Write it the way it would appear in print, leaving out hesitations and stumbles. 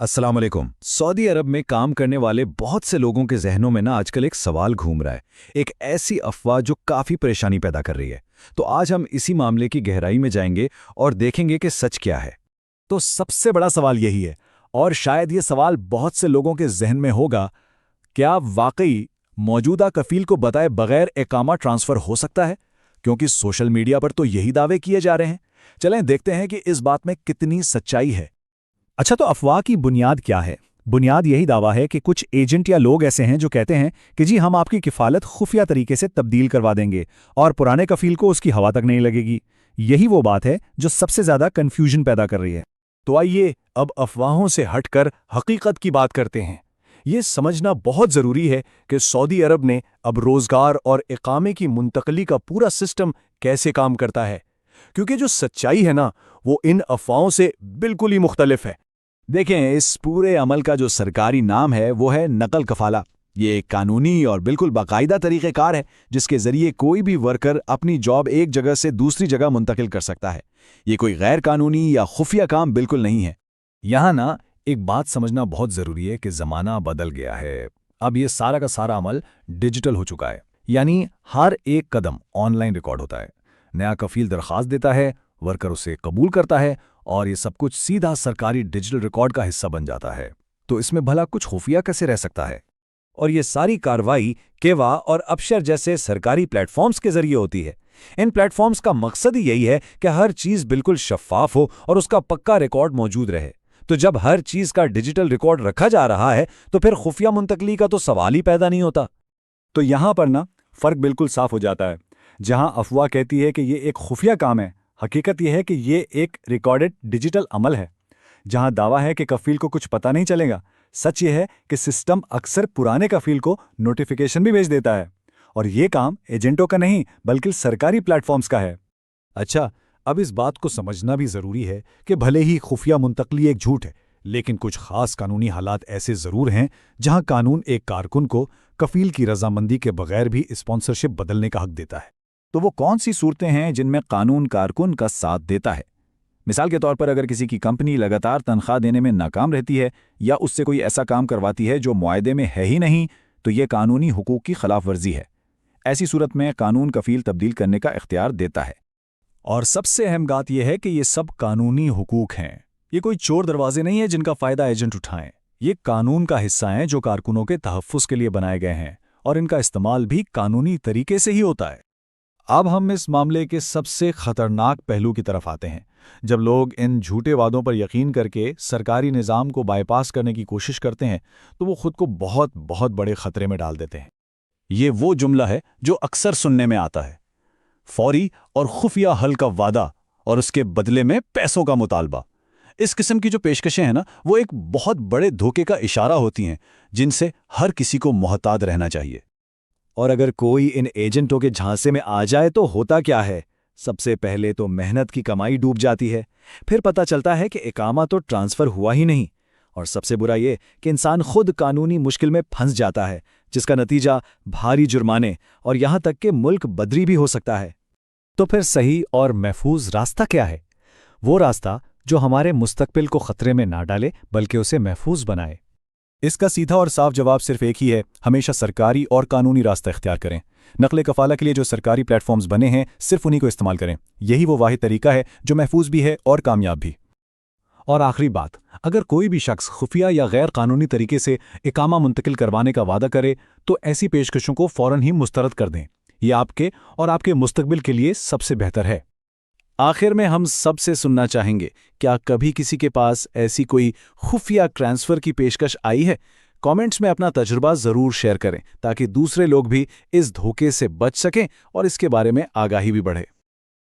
अस्सलाम वालेकुम। सऊदी अरब में काम करने वाले बहुत से लोगों के जहनों में ना आजकल एक सवाल घूम रहा है, एक ऐसी अफवाह जो काफ़ी परेशानी पैदा कर रही है। तो आज हम इसी मामले की गहराई में जाएंगे और देखेंगे कि सच क्या है। तो सबसे बड़ा सवाल यही है, और शायद ये सवाल बहुत से लोगों के जहन में होगा, क्या वाकई मौजूदा कफील को बताए बगैर इकामा ट्रांसफ़र हो सकता है? क्योंकि सोशल मीडिया पर तो यही दावे किए जा रहे हैं। चलें देखते हैं कि इस बात में कितनी सच्चाई है। अच्छा, तो अफवाह की बुनियाद क्या है? बुनियाद यही दावा है कि कुछ एजेंट या लोग ऐसे हैं जो कहते हैं कि जी हम आपकी किफ़ालत खुफिया तरीके से तब्दील करवा देंगे और पुराने कफील को उसकी हवा तक नहीं लगेगी। यही वो बात है जो सबसे ज़्यादा कन्फ्यूजन पैदा कर रही है। तो आइए अब अफवाहों से हटकर हकीकत की बात करते हैं। ये समझना बहुत ज़रूरी है कि सऊदी अरब ने अब रोज़गार और इकामे की मुंतकली का पूरा सिस्टम कैसे काम करता है, क्योंकि जो सच्चाई है ना, वो इन अफवाहों से बिल्कुल ही मुख्तलिफ है। देखें, इस पूरे अमल का जो सरकारी नाम है वो है नकल कफाला। ये एक कानूनी और बिल्कुल बाकायदा तरीक़ेकार है जिसके ज़रिए कोई भी वर्कर अपनी जॉब एक जगह से दूसरी जगह मुंतकिल कर सकता है। ये कोई गैर कानूनी या खुफिया काम बिल्कुल नहीं है। यहाँ ना एक बात समझना बहुत ज़रूरी है कि ज़माना बदल गया है। अब ये सारा का सारा अमल डिजिटल हो चुका है, यानी हर एक कदम ऑनलाइन रिकॉर्ड होता है। नया कफील दरख्वास्त देता है, वर्कर उसे कबूल करता है और ये सब कुछ सीधा सरकारी डिजिटल रिकॉर्ड का हिस्सा बन जाता है। तो इसमें भला कुछ खुफिया कैसे रह सकता है? और ये सारी कार्रवाई केवा और अबशर जैसे सरकारी प्लेटफॉर्म्स के जरिए होती है। इन प्लेटफॉर्म्स का मकसद ही यही है कि हर चीज़ बिल्कुल शफाफ हो और उसका पक्का रिकॉर्ड मौजूद रहे। तो जब हर चीज़ का डिजिटल रिकॉर्ड रखा जा रहा है तो फिर खुफिया मुंतकली का तो सवाल ही पैदा नहीं होता। तो यहाँ पर ना फ़र्क बिल्कुल साफ हो जाता है। जहाँ अफवाह कहती है कि ये एक खुफिया काम है, हकीकत यह है कि ये एक रिकॉर्डेड डिजिटल अमल है। जहां दावा है कि कफील को कुछ पता नहीं चलेगा, सच ये है कि सिस्टम अक्सर पुराने कफील को नोटिफिकेशन भी भेज देता है, और ये काम एजेंटों का नहीं बल्कि सरकारी प्लेटफॉर्म्स का है। अच्छा, अब इस बात को समझना भी ज़रूरी है कि भले ही खुफिया मुंतकली एक झूठ है, लेकिन कुछ खास कानूनी हालात ऐसे ज़रूर हैं जहां कानून एक कारकुन को कफील की रजामंदी के बगैर भी स्पॉन्सरशिप बदलने का हक देता है। तो वो कौन सी सूरतें हैं जिनमें कानून कारकुन का साथ देता है? मिसाल के तौर पर अगर किसी की कंपनी लगातार तनख्वाह देने में नाकाम रहती है या उससे कोई ऐसा काम करवाती है जो मुआहदे में है ही नहीं, तो ये कानूनी हुकूक की खिलाफ वर्जी है। ऐसी सूरत में कानून कफील तब्दील करने का इख्तियार देता है। और सबसे अहम बात यह है कि ये सब कानूनी हुकूक हैं। ये कोई चोर दरवाजे नहीं है जिनका फ़ायदा एजेंट उठाएं। ये कानून का हिस्सा हैं जो कारकुनों के तहफ़्फ़ुज़ के लिए बनाए गए हैं, और इनका इस्तेमाल भी कानूनी तरीके से ही होता है। अब हम इस मामले के सबसे खतरनाक पहलू की तरफ आते हैं। जब लोग इन झूठे वादों पर यकीन करके सरकारी निज़ाम को बाईपास करने की कोशिश करते हैं तो वो खुद को बहुत बहुत बड़े खतरे में डाल देते हैं। ये वो जुमला है जो अक्सर सुनने में आता है, फौरी और खुफिया हल का वादा और उसके बदले में पैसों का मुतालबा। इस किस्म की जो पेशकशें हैं ना, वो एक बहुत बड़े धोखे का इशारा होती हैं जिनसे हर किसी को मोहतात रहना चाहिए। और अगर कोई इन एजेंटों के झांसे में आ जाए तो होता क्या है? सबसे पहले तो मेहनत की कमाई डूब जाती है, फिर पता चलता है कि इकामा तो ट्रांसफ़र हुआ ही नहीं, और सबसे बुरा ये कि इंसान खुद कानूनी मुश्किल में फंस जाता है, जिसका नतीजा भारी जुर्माने और यहाँ तक कि मुल्क बदरी भी हो सकता है। तो फिर सही और महफूज रास्ता क्या है? वो रास्ता जो हमारे मुस्तकबिल को खतरे में ना डाले बल्कि उसे महफूज बनाए। इसका सीधा और साफ जवाब सिर्फ एक ही है, हमेशा सरकारी और कानूनी रास्ता इख्तियार करें। नकल कफाला के लिए जो सरकारी प्लेटफॉर्म्स बने हैं, सिर्फ उन्हीं को इस्तेमाल करें। यही वो वाहिद तरीका है जो महफूज भी है और कामयाब भी। और आखिरी बात, अगर कोई भी शख्स खुफिया या गैर कानूनी तरीके से इकामा मुंतकिल करवाने का वादा करे तो ऐसी पेशकशों को फ़ौरन ही मुस्तरद कर दें। ये आपके और आपके मुस्तकबिल के लिए सबसे बेहतर है। आखिर में हम सबसे सुनना चाहेंगे, क्या कभी किसी के पास ऐसी कोई खुफिया ट्रांसफ़र की पेशकश आई है? कमेंट्स में अपना तजुर्बा ज़रूर शेयर करें ताकि दूसरे लोग भी इस धोखे से बच सकें और इसके बारे में आगाही भी बढ़े।